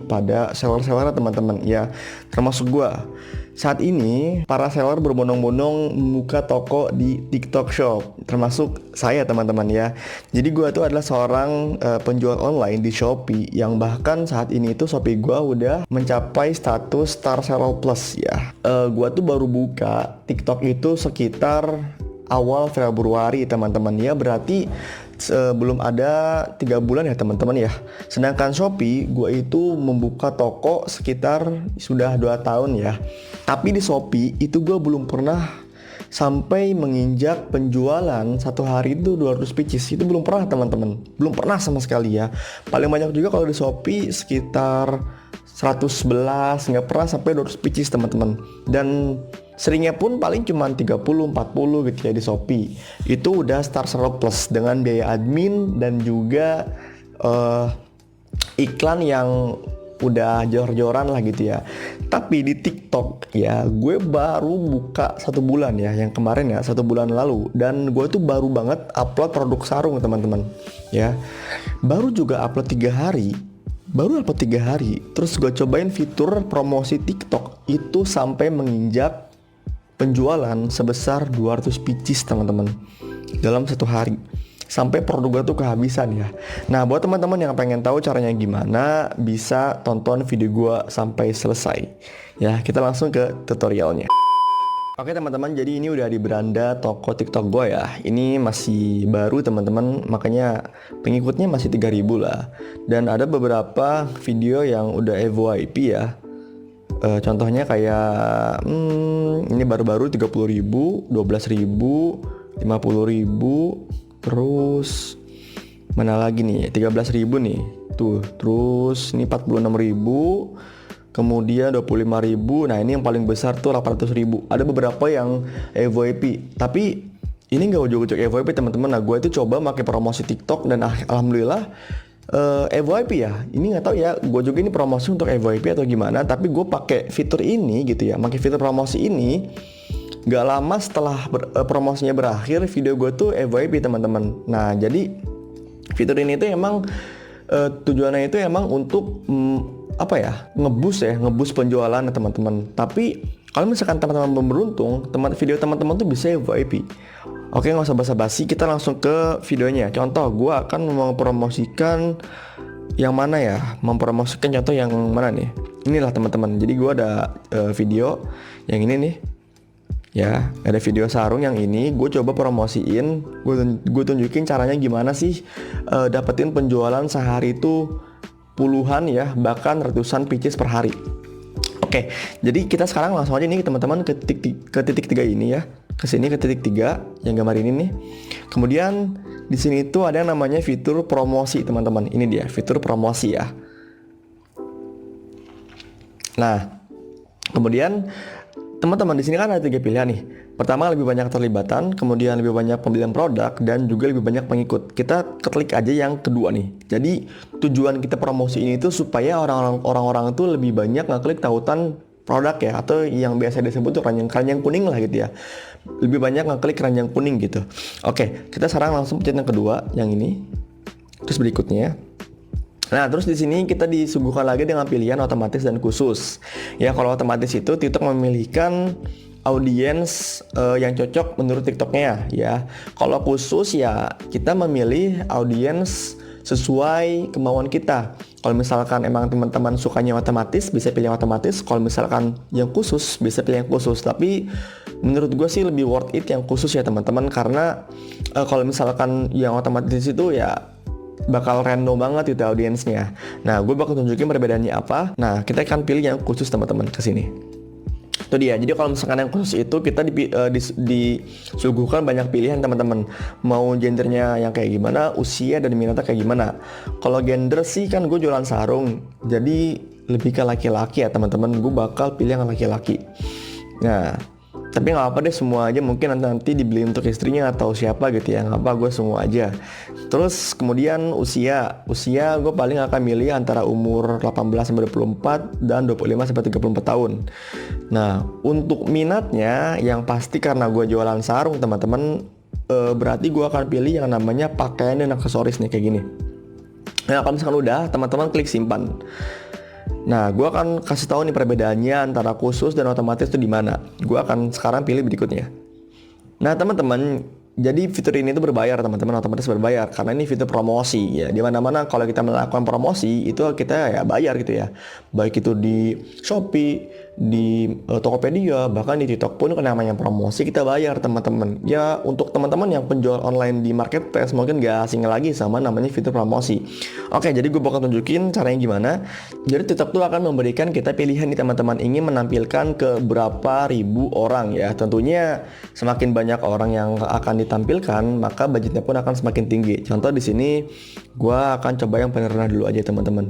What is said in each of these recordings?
pada seller-seller teman-teman ya, termasuk gua. Saat ini para seller berbondong-bondong membuka toko di TikTok Shop, termasuk saya teman-teman ya. Jadi gua tuh adalah seorang penjual online di Shopee yang bahkan saat ini itu Shopee gua udah mencapai status Star Seller Plus ya. Gua tuh baru buka TikTok itu sekitar awal Februari teman-teman ya, berarti belum ada 3 bulan ya teman-teman ya. Sedangkan Shopee gue itu membuka toko sekitar sudah 2 tahun ya. Tapi di Shopee itu gue belum pernah sampai menginjak penjualan satu hari itu 200 pieces. Itu belum pernah teman-teman, belum pernah sama sekali ya. Paling banyak juga kalau di Shopee sekitar 111, nggak pernah sampai 200 pieces teman-teman. Dan seringnya pun paling cuma 30-40 gitu ya di Shopee. Itu udah Star Seller Plus dengan biaya admin dan juga iklan yang udah jor-joran lah gitu ya. Tapi di TikTok ya, gue baru buka 1 bulan ya, yang kemarin ya, 1 bulan lalu. Dan gue tuh baru banget upload produk sarung teman-teman ya. Baru juga upload 3 hari. Terus gue cobain fitur promosi TikTok itu sampai menginjak penjualan sebesar 200 pieces teman-teman dalam 1 hari, sampai produk gue tuh kehabisan ya. Nah buat teman-teman yang pengen tahu caranya gimana, bisa tonton video gue sampai selesai ya. Kita langsung ke tutorialnya. Oke teman-teman, jadi ini udah di beranda toko TikTok gue ya. Ini masih baru teman-teman, makanya pengikutnya masih 3.000 lah. Dan ada beberapa video yang udah FYP ya. Contohnya kayak ini baru-baru 30.000, 12.000, 50.000, terus mana lagi nih 13.000 nih tuh, terus ini 46.000, kemudian 25.000. Nah ini yang paling besar tuh 800.000. Ada beberapa yang FYP, tapi ini nggak ujug-ujug FYP teman-teman. Nah gue itu coba pakai promosi TikTok dan alhamdulillah FYP ya. Ini nggak tahu ya, gue juga ini promosi untuk FYP atau gimana, tapi gue pakai fitur ini gitu ya, pakai fitur promosi ini. Nggak lama setelah promosinya berakhir, video gue tuh FYP teman-teman. Nah jadi fitur ini tuh emang tujuannya itu emang untuk ngeboost penjualan ya teman-teman. Tapi kalau misalkan teman-teman beruntung, video teman-teman tuh bisa FYP. Oke, nggak usah basa-basi, kita langsung ke videonya. Contoh, gue akan mempromosikan yang mana ya? Mempromosikan contoh yang mana nih? Inilah teman-teman. Jadi gue ada video yang ini nih. Ya, ada video sarung yang ini. Gue coba promosiin. Gue tunjukin caranya gimana sih dapetin penjualan sehari itu puluhan ya, bahkan ratusan pieces per hari. Oke, jadi kita sekarang langsung aja nih teman-teman ke titik 3 ini ya. Ke sini ke titik 3 yang gambar ini nih. Kemudian di sini tuh ada yang namanya fitur promosi teman-teman. Ini dia fitur promosi ya. Nah, kemudian teman-teman di sini kan ada 3 pilihan nih. Pertama lebih banyak keterlibatan, kemudian lebih banyak pembelian produk, dan juga lebih banyak pengikut. Kita klik aja yang kedua nih. Jadi tujuan kita promosi ini tuh supaya orang-orang tuh lebih banyak ngeklik tautan produk ya, atau yang biasa disebut tuh keranjang kuning lah gitu ya. Lebih banyak ngeklik keranjang kuning gitu. Oke, kita sekarang langsung pencet yang kedua, yang ini. Terus berikutnya. Nah, terus di sini kita disuguhkan lagi dengan pilihan otomatis dan khusus. Ya, kalau otomatis itu TikTok memilihkan audiens yang cocok menurut TikToknya ya. Kalau khusus ya kita memilih audiens sesuai kemauan kita. Kalau misalkan emang teman-teman sukanya otomatis, bisa pilih yang otomatis. Kalau misalkan yang khusus, bisa pilih yang khusus. Tapi menurut gue sih lebih worth it yang khusus ya teman-teman. Karena kalau misalkan yang otomatis itu ya bakal random banget itu audiensnya. Nah, gue bakal tunjukin perbedaannya apa. Nah, kita akan pilih yang khusus teman-teman ke sini. Itu dia. Jadi kalau misalkan yang khusus itu kita disuguhkan banyak pilihan teman-teman. Mau gendernya yang kayak gimana, usia dan minatnya kayak gimana. Kalau gender sih kan gue jualan sarung, jadi lebih ke laki-laki ya teman-teman. Gue bakal pilih yang laki-laki. Nah, tapi nggak apa deh, semua aja. Mungkin nanti dibeli untuk istrinya atau siapa gitu ya. Nggak apa, gue semua aja. Terus kemudian usia gue paling akan milih antara umur 18-24 dan 25-34 tahun. Nah, untuk minatnya yang pasti karena gue jualan sarung teman-teman, berarti gue akan pilih yang namanya pakaian dan aksesoris nih kayak gini. Nah, kalau misalkan udah, teman-teman klik simpan. Nah, gue akan kasih tahu nih perbedaannya antara khusus dan otomatis itu di mana. Gue akan sekarang pilih berikutnya. Nah, teman-teman, jadi fitur ini tuh berbayar, teman-teman, otomatis berbayar karena ini fitur promosi ya. Di mana-mana kalau kita melakukan promosi itu kita ya bayar gitu ya. Baik itu di Shopee, di Tokopedia, bahkan di TikTok pun kalau namanya promosi kita bayar, teman-teman. Ya, untuk teman-teman yang penjual online di marketplace mungkin gak asing lagi sama namanya fitur promosi. Oke, jadi gue bakal tunjukin caranya gimana. Jadi TikTok tuh akan memberikan kita pilihan nih teman-teman, ingin menampilkan ke berapa ribu orang ya. Tentunya semakin banyak orang yang akan ditampilkan, maka budgetnya pun akan semakin tinggi. Contoh di sini, gue akan coba yang paling rendah dulu aja teman-teman.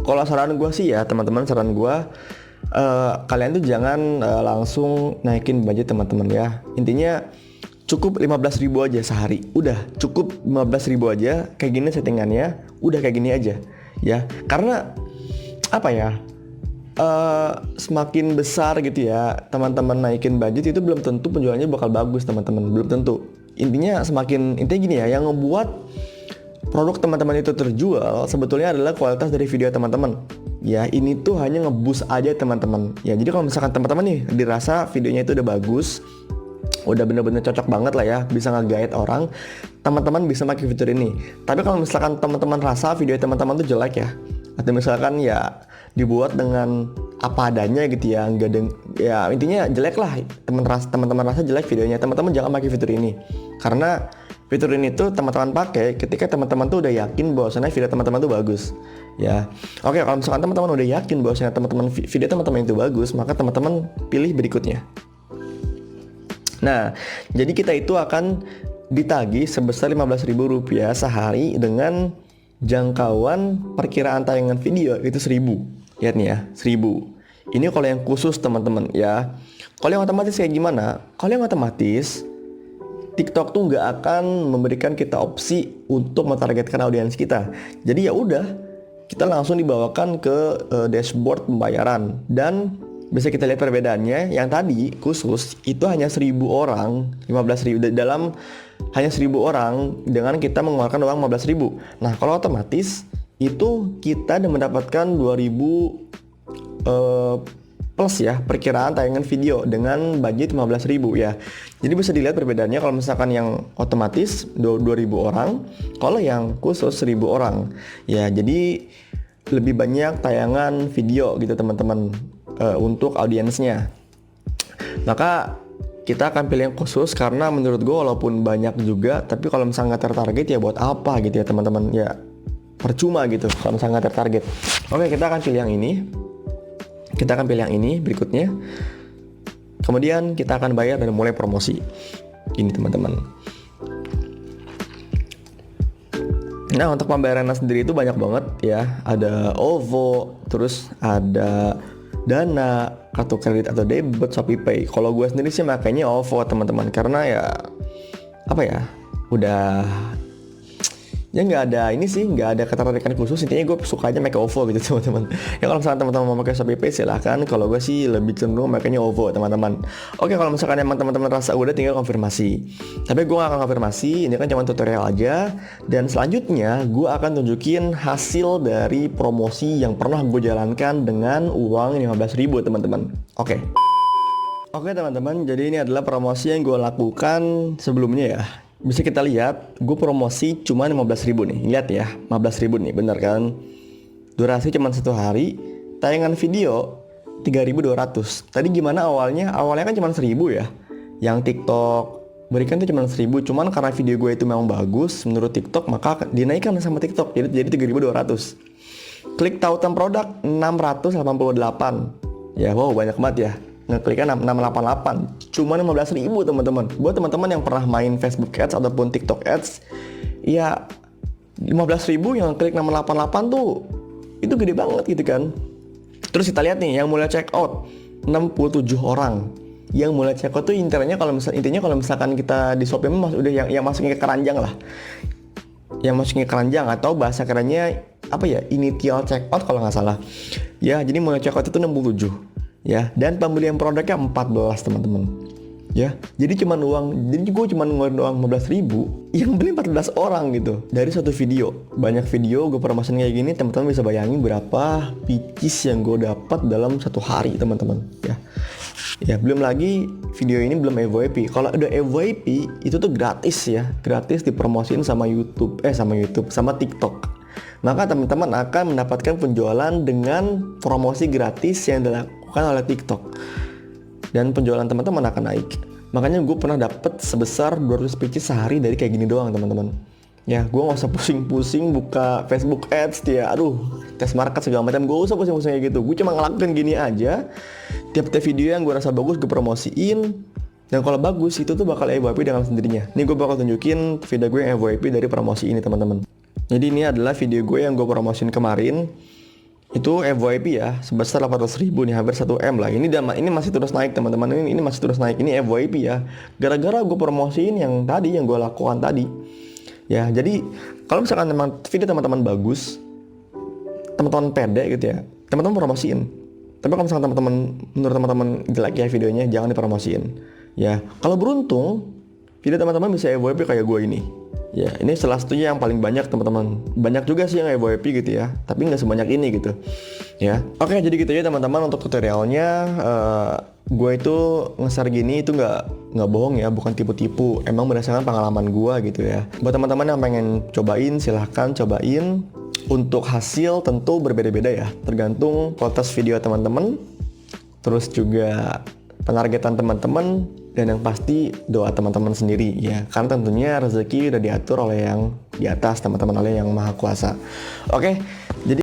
Kalau saran gue sih ya teman-teman, saran gue kalian tuh jangan langsung naikin budget teman-teman ya. Intinya cukup 15.000 aja sehari. Udah cukup 15.000 aja. Kayak gini settingannya, udah kayak gini aja ya. Karena apa ya? Semakin besar gitu ya teman-teman naikin budget itu belum tentu penjualannya bakal bagus teman-teman, belum tentu. Intinya gini ya, yang ngebuat produk teman-teman itu terjual sebetulnya adalah kualitas dari video teman-teman. Ya, ini tuh hanya nge-boost aja teman-teman. Ya, jadi kalau misalkan teman-teman nih dirasa videonya itu udah bagus, udah bener-bener cocok banget lah ya, bisa nge-guide orang, teman-teman bisa pakai fitur ini. Tapi kalau misalkan teman-teman rasa video teman-teman tuh jelek ya, atau misalkan ya dibuat dengan apa adanya gitu ya, enggak ada, ya intinya jelek lah, teman-teman rasa jelek videonya, teman-teman jangan pakai fitur ini. Karena fitur ini tuh teman-teman pakai ketika teman-teman tuh udah yakin bahwasannya video teman-teman tuh bagus ya. Oke, kalau misalkan teman-teman udah yakin bahwasannya video teman-teman itu bagus, maka teman-teman pilih berikutnya. Nah, jadi kita itu akan ditagih sebesar Rp15.000 sehari dengan jangkauan perkiraan tayangan video itu 1.000. Lihat nih ya, 1.000. Ini kalau yang khusus teman-teman ya. Kalau yang otomatis kayak gimana? Kalau yang otomatis, TikTok tuh nggak akan memberikan kita opsi untuk mentargetkan audiens kita. Jadi ya udah, kita langsung dibawakan ke dashboard pembayaran. Dan bisa kita lihat perbedaannya. Yang tadi khusus itu hanya 1.000 orang, 15.000 dalam hanya 1.000 orang dengan kita mengeluarkan uang 15.000. Nah, kalau otomatis itu kita mendapatkan 2.000 plus ya perkiraan tayangan video dengan budget 15.000 ya. Jadi bisa dilihat perbedaannya kalau misalkan yang otomatis 2.000 orang, kalau yang khusus 1.000 orang. Ya, jadi lebih banyak tayangan video gitu teman-teman untuk audiensnya. Maka kita akan pilih yang khusus karena menurut gue walaupun banyak juga, tapi kalau misalnya nggak tertarget ya buat apa gitu ya teman-teman, ya percuma gitu kalau misalnya nggak tertarget. Oke, kita akan pilih yang ini. Kita akan pilih yang ini berikutnya. Kemudian kita akan bayar dan mulai promosi. Ini teman-teman. Nah, untuk pembayarannya sendiri itu banyak banget ya. Ada OVO, terus ada Dana, kartu kredit atau debit, ShopeePay. Kalau gue sendiri sih makanya OVO teman-teman, karena ya apa ya, udah ya nggak ada ketertarikan khusus. Intinya gue suka aja pakai OVO gitu teman-teman. Ya kalau misalkan teman-teman mau pakai ShopeePay silahkan. Kalau gue sih lebih cenderung makanya OVO teman-teman. Oke, kalau misalkan emang teman-teman rasa udah, tinggal konfirmasi. Tapi gue gak akan konfirmasi, ini kan cuma tutorial aja. Dan selanjutnya gue akan tunjukin hasil dari promosi yang pernah gue jalankan dengan uang 15.000 teman-teman. Oke teman-teman, jadi ini adalah promosi yang gue lakukan sebelumnya ya. Bisa kita lihat, gue promosi cuma 15.000 nih. Lihat ya, 15.000 nih, bener kan? Durasi cuma 1 hari, tayangan video 3.200. Tadi gimana awalnya? Awalnya kan cuma 1.000 ya. Yang TikTok berikan tuh cuma 1.000. Cuman karena video gue itu memang bagus menurut TikTok, maka dinaikkan sama TikTok jadi 3.200. Klik tautan produk 688. Ya, wow, banyak banget ya. Ngekliknya 688, cuma 15.000 teman-teman. Buat teman-teman yang pernah main Facebook Ads ataupun TikTok Ads, ya 15.000 yang klik 688 tuh itu gede banget gitu kan. Terus kita lihat nih yang mulai check out 67 orang. Yang mulai check out tuh intinya kalau misalkan kita di Shopee udah yang masukin ke keranjang lah. Yang masukin ke keranjang atau bahasa kerennya apa ya? Initial check out kalau nggak salah. Ya, jadi mulai check out itu 67. Ya, dan pembelian produknya 14 teman-teman. Ya, jadi gue cuma ngeluarin uang 15.000 yang beli 14 orang gitu dari satu video. Banyak video gue promosiin kayak gini, teman-teman bisa bayangin berapa picis yang gue dapat dalam satu hari, teman-teman. Ya, belum lagi video ini belum FYP. Kalau udah FYP itu tuh gratis ya, gratis dipromosiin sama sama TikTok. Maka teman-teman akan mendapatkan penjualan dengan promosi gratis yang dilakukan oleh TikTok. Dan penjualan teman-teman akan naik. Makanya gue pernah dapet sebesar 200 pitches sehari dari kayak gini doang, teman-teman. Ya, gue gak usah pusing-pusing buka Facebook Ads dia, tes market segala macam. Gue usah pusing-pusing kayak gitu. Gue cuma ngelakuin gini aja. Tiap-tiap video yang gue rasa bagus gue promosiin. Dan kalau bagus itu tuh bakal FYP dengan sendirinya. Nih gue bakal tunjukin video gue yang FYP dari promosi ini, teman-teman. Jadi ini adalah video gue yang gue promosiin kemarin. Itu FYP ya, sebesar 800.000 nih, hampir 1M lah. Ini masih terus naik, teman-teman. Ini masih terus naik. Ini FYP ya. Gara-gara gue promosiin yang gue lakukan tadi. Ya, jadi kalau misalkan memang video teman-teman bagus, teman-teman pede gitu ya, teman-teman promosiin. Tapi kalau misalkan menurut teman-teman jelek ya videonya, jangan dipromosiin. Ya, kalau beruntung video teman-teman bisa FYP kayak gue ini. Ya, ini salah satunya yang paling banyak, teman-teman. Banyak juga sih yang FYP gitu ya, tapi nggak sebanyak ini gitu. Ya, oke, jadi gitu ya teman-teman untuk tutorialnya. Gue itu nge-share gini itu nggak bohong ya, bukan tipu-tipu. Emang berdasarkan pengalaman gue gitu ya. Buat teman-teman yang pengen cobain, silahkan cobain. Untuk hasil tentu berbeda-beda ya, tergantung kualitas video teman-teman, terus juga penargetan teman-teman, dan yang pasti doa teman-teman sendiri ya, karena tentunya rezeki udah diatur oleh yang di atas, teman-teman, oleh yang maha kuasa. Oke, jadi